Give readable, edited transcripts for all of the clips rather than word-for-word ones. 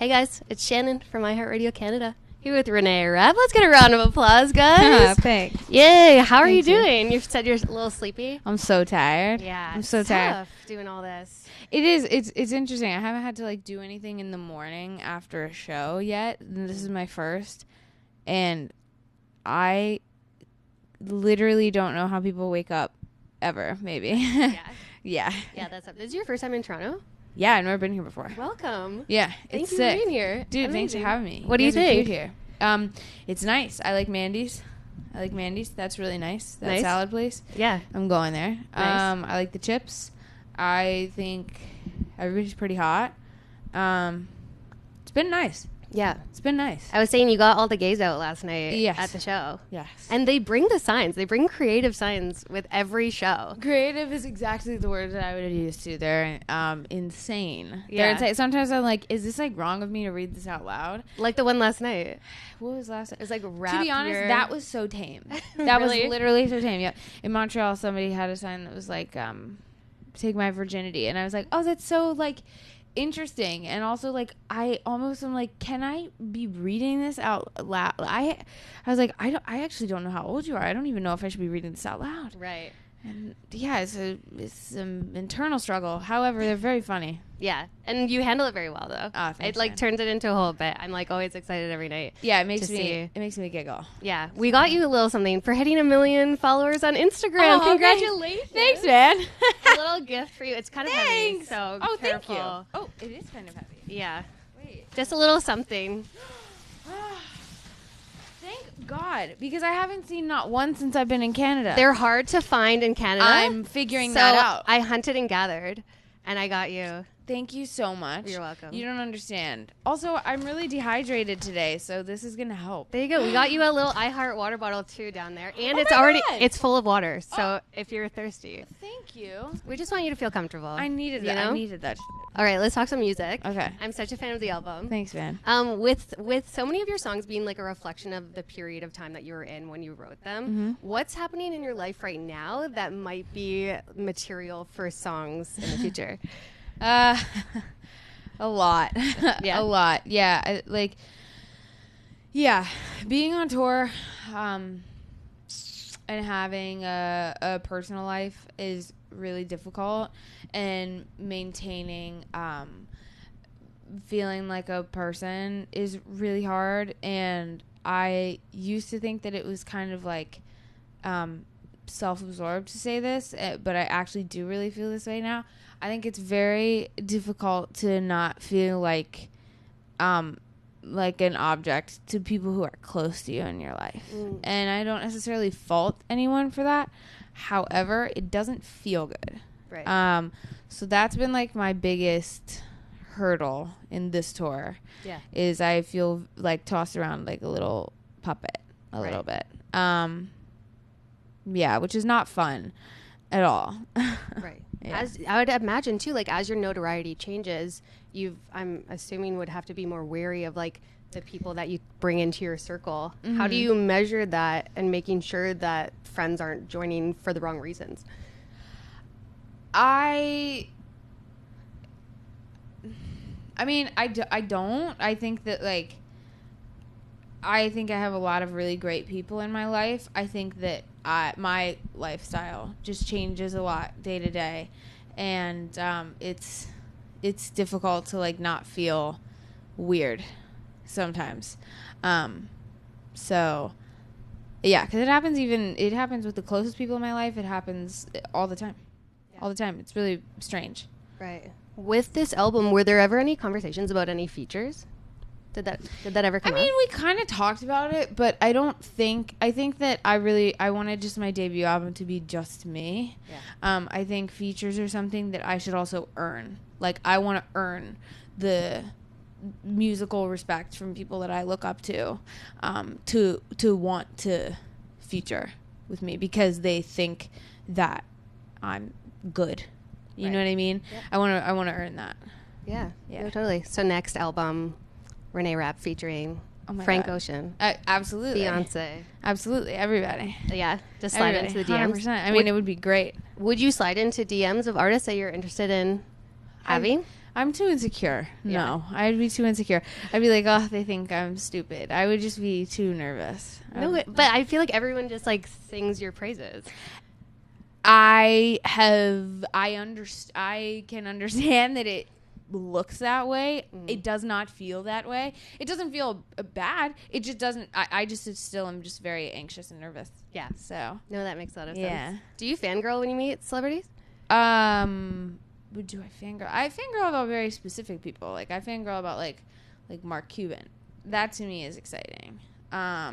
Hey guys, it's Shannon from iHeartRadio Canada. Here with Rene Rapp. Let's get a round of applause, guys. Thanks. Yay. How are you doing? You said you're a little sleepy. I'm so tired. Yeah. I'm so it's tired. Tough doing all this. It is. It's interesting. I haven't had to like do anything in the morning after a show yet. This is my first, and I literally don't know how people wake up ever. Maybe. Yeah. Yeah. Yeah, that's up. This is your first time in Toronto? Yeah, I've never been here before. Welcome. Yeah, Thank it's you sick. for being here. Dude, Amazing. thanks for having me. What do you guys are cute think? here? It's nice. I like Mandy's. That's really nice. That Nice. salad place. Yeah. I'm going there. Nice. I like the chips. I think everybody's pretty hot. It's been nice. Yeah. It's been nice. I was saying you got all the gays out last night Yes. at the show. Yes. And they bring the signs. They bring creative signs with every show. Creative is exactly the word that I would have used to. They're insane. Yeah. They're insane. Sometimes I'm like, is this like wrong of me to read this out loud? Like the one last night. What was last? It was like rap. To be honest, your- that was so tame. That Really? was literally so tame. Yeah. In Montreal, somebody had a sign that was like, take my virginity. And I was like, oh, that's so like interesting. And also like, I almost am like, can I be reading this out loud? I was like, I actually don't know how old you are. I don't even know if I should be reading this out loud. Right. And yeah, it's an internal struggle. However, they're very funny. Yeah. And you handle it very well, though. Thanks, it like man. turns it into a whole bit. I'm like always excited every night. Yeah, it makes to me see. it makes me giggle. Yeah. We got you a little something for hitting 1 million followers on Instagram. Oh, Congratulations. Thanks, man. A little gift for you. It's kind of heavy, Thanks. so Oh, careful. thank you. Oh, it is kind of heavy. Yeah. Wait. Just a little something. Thank God, because I haven't seen not one since I've been in Canada. They're hard to find in Canada. I'm figuring so that out. I hunted and gathered, and I got you. Thank you so much. You're welcome. You don't understand. Also, I'm really dehydrated today, so this is going to help. There you go. We got you a little iHeart water bottle too down there, and Oh it's my already God. it's full of water. So if you're thirsty, Thank you. we just want you to feel comfortable. I needed you that. know? I needed that. All right, let's talk some music. Okay. I'm such a fan of the album. Thanks, man. With so many of your songs being like a reflection of the period of time that you were in when you wrote them, what's happening in your life right now that might be material for songs in the future? A lot. Yeah. A lot. Yeah. Being on tour and having a personal life is really difficult, and maintaining feeling like a person is really hard. And I used to think that it was kind of like self-absorbed to say this, but I actually do really feel this way now. I think it's very difficult to not feel like an object to people who are close to you in your life. And I don't necessarily fault anyone for that. However, it doesn't feel good. Right. So that's been like my biggest hurdle in this tour. Yeah. Is I feel like tossed around like a little puppet a little bit. Yeah, which is not fun at all. Right. Yeah. As I would imagine too, like as your notoriety changes, I'm assuming would have to be more wary of like the people that you bring into your circle. How do you measure that and making sure that friends aren't joining for the wrong reasons? I mean, I don't. I think that, like, I think I have a lot of really great people in my life. I think that my lifestyle just changes a lot day to day. And it's difficult to, like, not feel weird sometimes. So, yeah, because it happens with the closest people in my life. It happens all the time. Yeah. All the time. It's really strange. Right. With this album, were there ever any conversations about any features? Did that ever come up? I mean, we kind of talked about it, but I think that I wanted just my debut album to be just me. Yeah. I think features are something that I should also earn. Like, I want to earn the musical respect from people that I look up to want to feature with me because they think that I'm good. You know what I mean? Yep. I want to earn that. Yeah. No, totally. So next album, Rene Rapp featuring Frank God. Ocean. Absolutely. Beyonce. Absolutely. Everybody. Yeah. Just slide into the DMs. 100%. I mean, it would be great. Would you slide into DMs of artists that you're interested in having? I'm too insecure. Yeah. No, I'd be too insecure. I'd be like, oh, they think I'm stupid. I would just be too nervous. No, but I feel like everyone just like sings your praises. I can understand that it looks that way. It does not feel that way. It doesn't feel bad. It just doesn't. I just still am just very anxious and nervous. Yeah. So No, that makes a lot of yeah. sense. Do you fangirl when you meet celebrities? Do I fangirl? I fangirl about very specific people. Like I fangirl about like Mark Cuban. That to me is exciting. I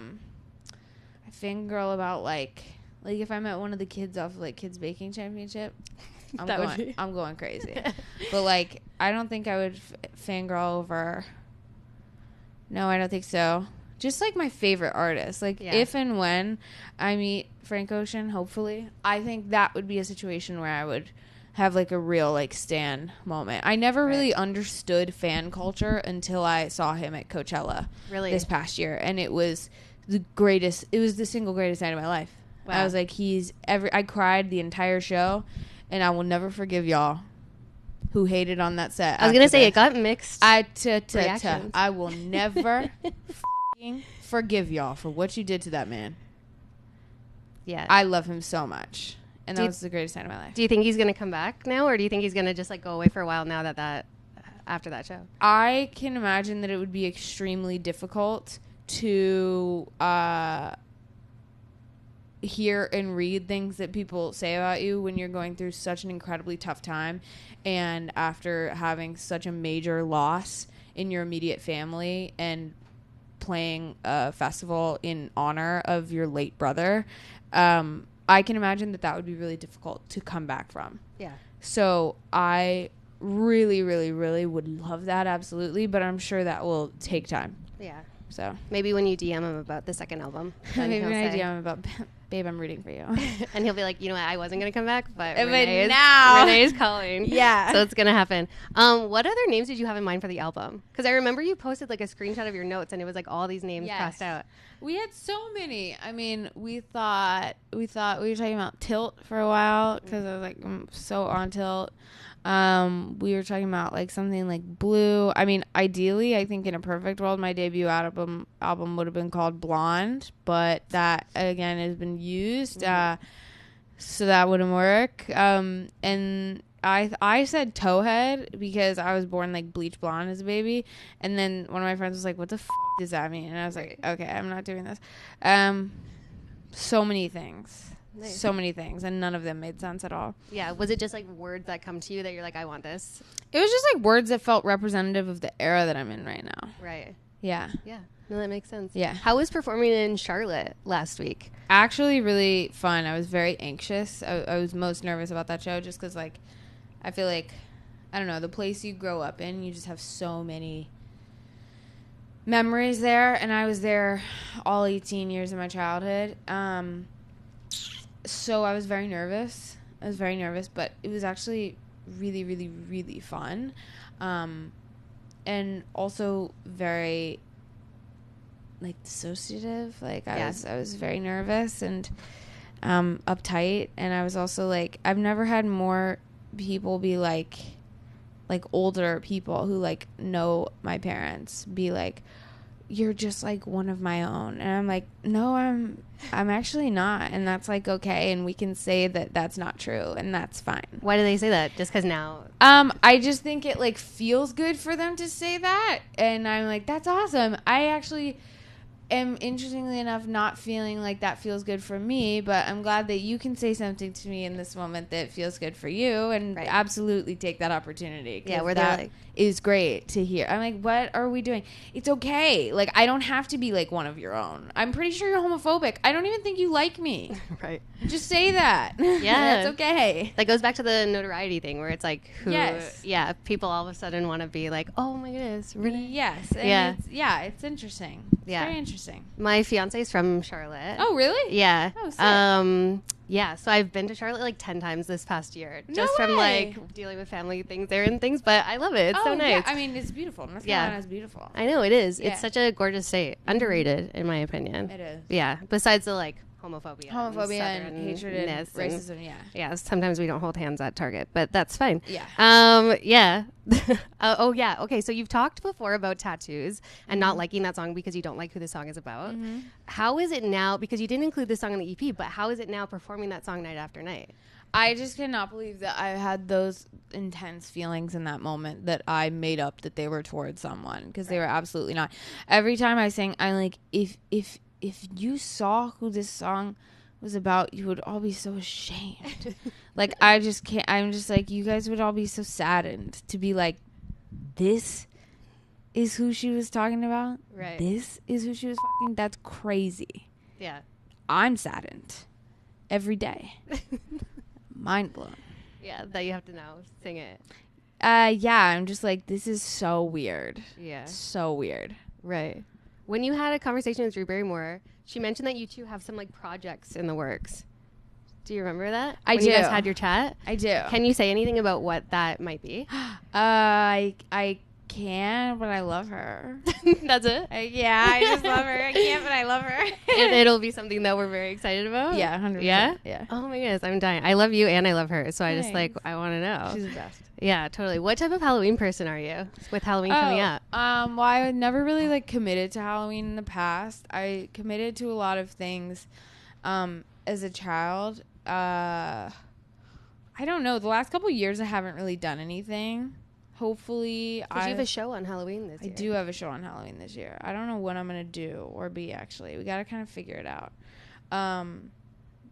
fangirl about like if I met one of the kids off like Kids Baking Championship, I'm going crazy. But like I don't think I would fangirl over. No, I don't think so. Just like my favorite artist. Like if and when I meet Frank Ocean, hopefully, I think that would be a situation where I would have like a real like stan moment. I never really understood fan culture until I saw him at Coachella this past year, and it was the greatest. It was the single greatest night of my life. Wow. I was like, I cried the entire show, and I will never forgive y'all who hated on that set. I was gonna say it got mixed. I will never forgive y'all for what you did to that man. Yeah, I love him so much, and that was the greatest night of my life. Do you think he's gonna come back now, or do you think he's gonna just like go away for a while now that after that show? I can imagine that it would be extremely difficult to hear and read things that people say about you when you're going through such an incredibly tough time, and after having such a major loss in your immediate family and playing a festival in honor of your late brother. I can imagine that would be really difficult to come back from. Yeah. So I really, really, really would love that, absolutely, but I'm sure that will take time. Yeah. So maybe when you DM him about the second album, maybe when I DM him about, babe, I'm rooting for you, and he'll be like, you know what, I wasn't gonna come back, but now Renee's calling. Yeah, so it's gonna happen. What other names did you have in mind for the album? Because I remember you posted like a screenshot of your notes, and it was like all these names crossed out. We had so many. I mean, we thought we were talking about Tilt for a while because I was like, I'm so on Tilt. We were talking about like something like Blue. I mean, ideally, I think in a perfect world, my debut album would have been called Blonde, but that again has been used, so that wouldn't work. And I said Towhead because I was born like bleach blonde as a baby, and then one of my friends was like, "What the f*** does that mean?" And I was like, "Okay, I'm not doing this." So many things. Nice. So many things, and none of them made sense at all. Yeah, was it just like words that come to you that you're like, I want this? It was just like words that felt representative of the era that I'm in right now. Right. Yeah. Yeah. No, that makes sense. Yeah. How was performing in Charlotte last week? Actually, really fun. I was very anxious. I was most nervous about that show just because, like, I feel like, I don't know, the place you grow up in, you just have so many memories there, and I was there all 18 years of my childhood. So I was very nervous. But it was actually really, really, really fun. And also very, like, dissociative. Like, I was very nervous and uptight. And I was also, like, I've never had more people be, like older people who, like, know my parents be like, you're just like one of my own. And I'm like, no, I'm actually not. And that's like, okay. And we can say that that's not true, and that's fine. Why do they say that? Just because now? I just think it like feels good for them to say that. And I'm like, that's awesome. I actually am, interestingly enough, not feeling like that feels good for me, but I'm glad that you can say something to me in this moment that feels good for you, and absolutely take that opportunity. Yeah, where that like, is great to hear. I'm like, what are we doing? It's okay. Like, I don't have to be like one of your own. I'm pretty sure you're homophobic. I don't even think you like me. Right. Just say that. Yeah. That's okay. That goes back to the notoriety thing where it's like, people all of a sudden want to be like, oh my goodness. Really? Yes. And it's interesting. It's very interesting. My fiance's from Charlotte. Oh, really? Yeah. Oh, sick. Yeah, so I've been to Charlotte like 10 times this past year. Just from like dealing with family things there and things, but I love it. It's so nice. Yeah. I mean, it's beautiful. North Carolina is beautiful. I know, it is. Yeah. It's such a gorgeous state. Underrated, in my opinion. It is. Yeah. Besides the like homophobia and hatred and racism. Yeah, sometimes we don't hold hands at Target, but that's fine. Yeah. Yeah. Oh yeah. Okay, so you've talked before about tattoos and not liking that song because you don't like who the song is about. How is it now, because you didn't include the song on the EP, but how is it now performing that song night after night? I just cannot believe that I had those intense feelings in that moment that I made up that they were towards someone, because they were absolutely not. Every time I sing, I'm like, if you saw who this song was about, you would all be so ashamed. Like, I just can't. I'm just like, you guys would all be so saddened to be like, this is who she was talking about. Right. This is who she was fucking. That's crazy. Yeah. I'm saddened every day. Mind blown. Yeah, that you have to now sing it. Yeah, I'm just like, this is so weird. Yeah. So weird. Right. When you had a conversation with Drew Barrymore, she mentioned that you two have some like projects in the works. Do you remember that? I do. You guys had your chat? I do. Can you say anything about what that might be? I can, but I love her. That's it? I just love her. I can't, but I love her. And it'll be something that we're very excited about? Yeah, 100%. Yeah? Yeah. Oh my goodness, I'm dying. I love you and I love her, so I just Thanks. I want to know. She's the best. Yeah, totally. What type of Halloween person are you with Halloween coming up? Well, I never really like committed to Halloween in the past. I committed to a lot of things as a child. I don't know. The last couple years I haven't really done anything. Hopefully, Because you have a show on Halloween this year. I do have a show on Halloween this year. I don't know what I'm gonna do or be, actually. We gotta kind of figure it out.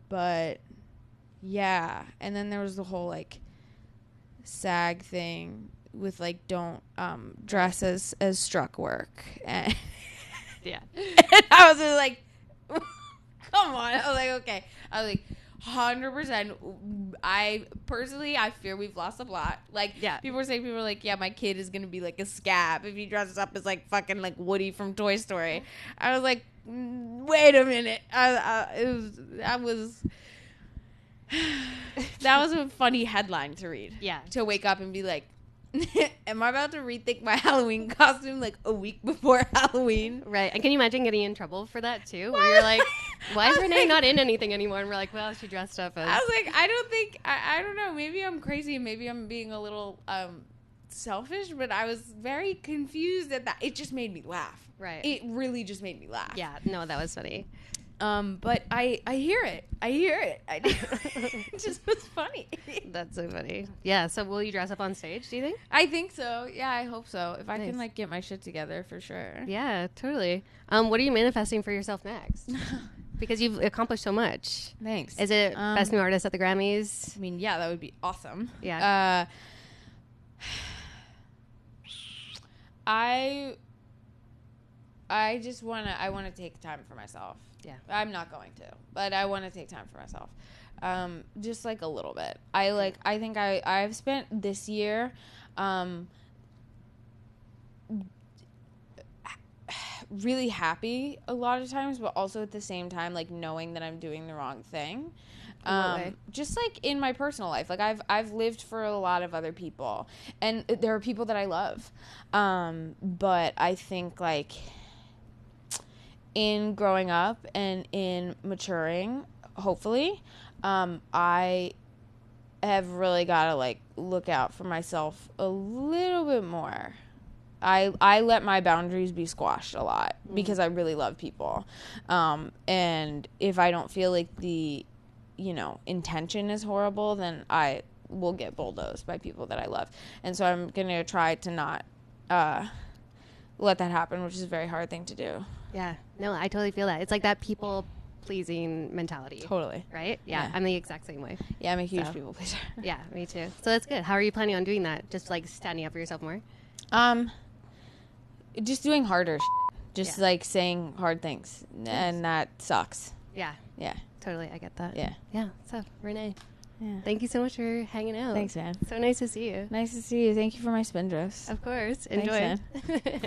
But yeah, and then there was the whole like SAG thing with like don't dress as struck work. And Yeah. and I was just like, come on. I was like, okay. I was like, 100%. I fear we've lost the plot. Like, Yeah. people are like, yeah, my kid is gonna be like a scab if he dresses up as like fucking like Woody from Toy Story. I was like, wait a minute. That was a funny headline to read. Yeah. To wake up and be like, am I about to rethink my Halloween costume like a week before Halloween? Right. And can you imagine getting in trouble for that too? Where you're like, why is Renee not in anything anymore? And we're like, well, she dressed up as... I was like, I don't know. Maybe I'm crazy. Maybe I'm being a little selfish, but I was very confused at that. It just made me laugh. Right. It really just made me laugh. Yeah. No, that was funny. But I hear it. It just was funny. That's so funny. Yeah. So will you dress up on stage, do you think? I think so. Yeah, I hope so. If I Nice. can like get my shit together, for sure. Yeah, totally. What are you manifesting for yourself next? Because you've accomplished so much. Thanks. Is it Best New Artist at the Grammys? I mean, yeah, that would be awesome. Yeah. I just want to take time for myself. Yeah. I'm not going to, but I want to take time for myself. Just like a little bit. I think I've spent this year, really happy a lot of times, but also at the same time, like knowing that I'm doing the wrong thing. Just like in my personal life, like I've lived for a lot of other people, and there are people that I love. But I think like in growing up and in maturing, hopefully, I have really got to like look out for myself a little bit more. I let my boundaries be squashed a lot because I really love people. And if I don't feel like the, intention is horrible, then I will get bulldozed by people that I love. And so I'm going to try to not let that happen, which is a very hard thing to do. Yeah. No, I totally feel that. It's like that people-pleasing mentality. Totally. Right? Yeah. I'm the exact same way. Yeah, I'm a huge people pleaser. Yeah, me too. So that's good. How are you planning on doing that? Just like standing up for yourself more? Just doing harder shit. Just like saying hard things. And that sucks. Yeah. Yeah. Totally. I get that. Yeah. Yeah. So, Renee, Yeah. thank you so much for hanging out. Thanks, man. So nice to see you. Nice to see you. Thank you for my spin dress. Of course. Enjoy. Thanks, man.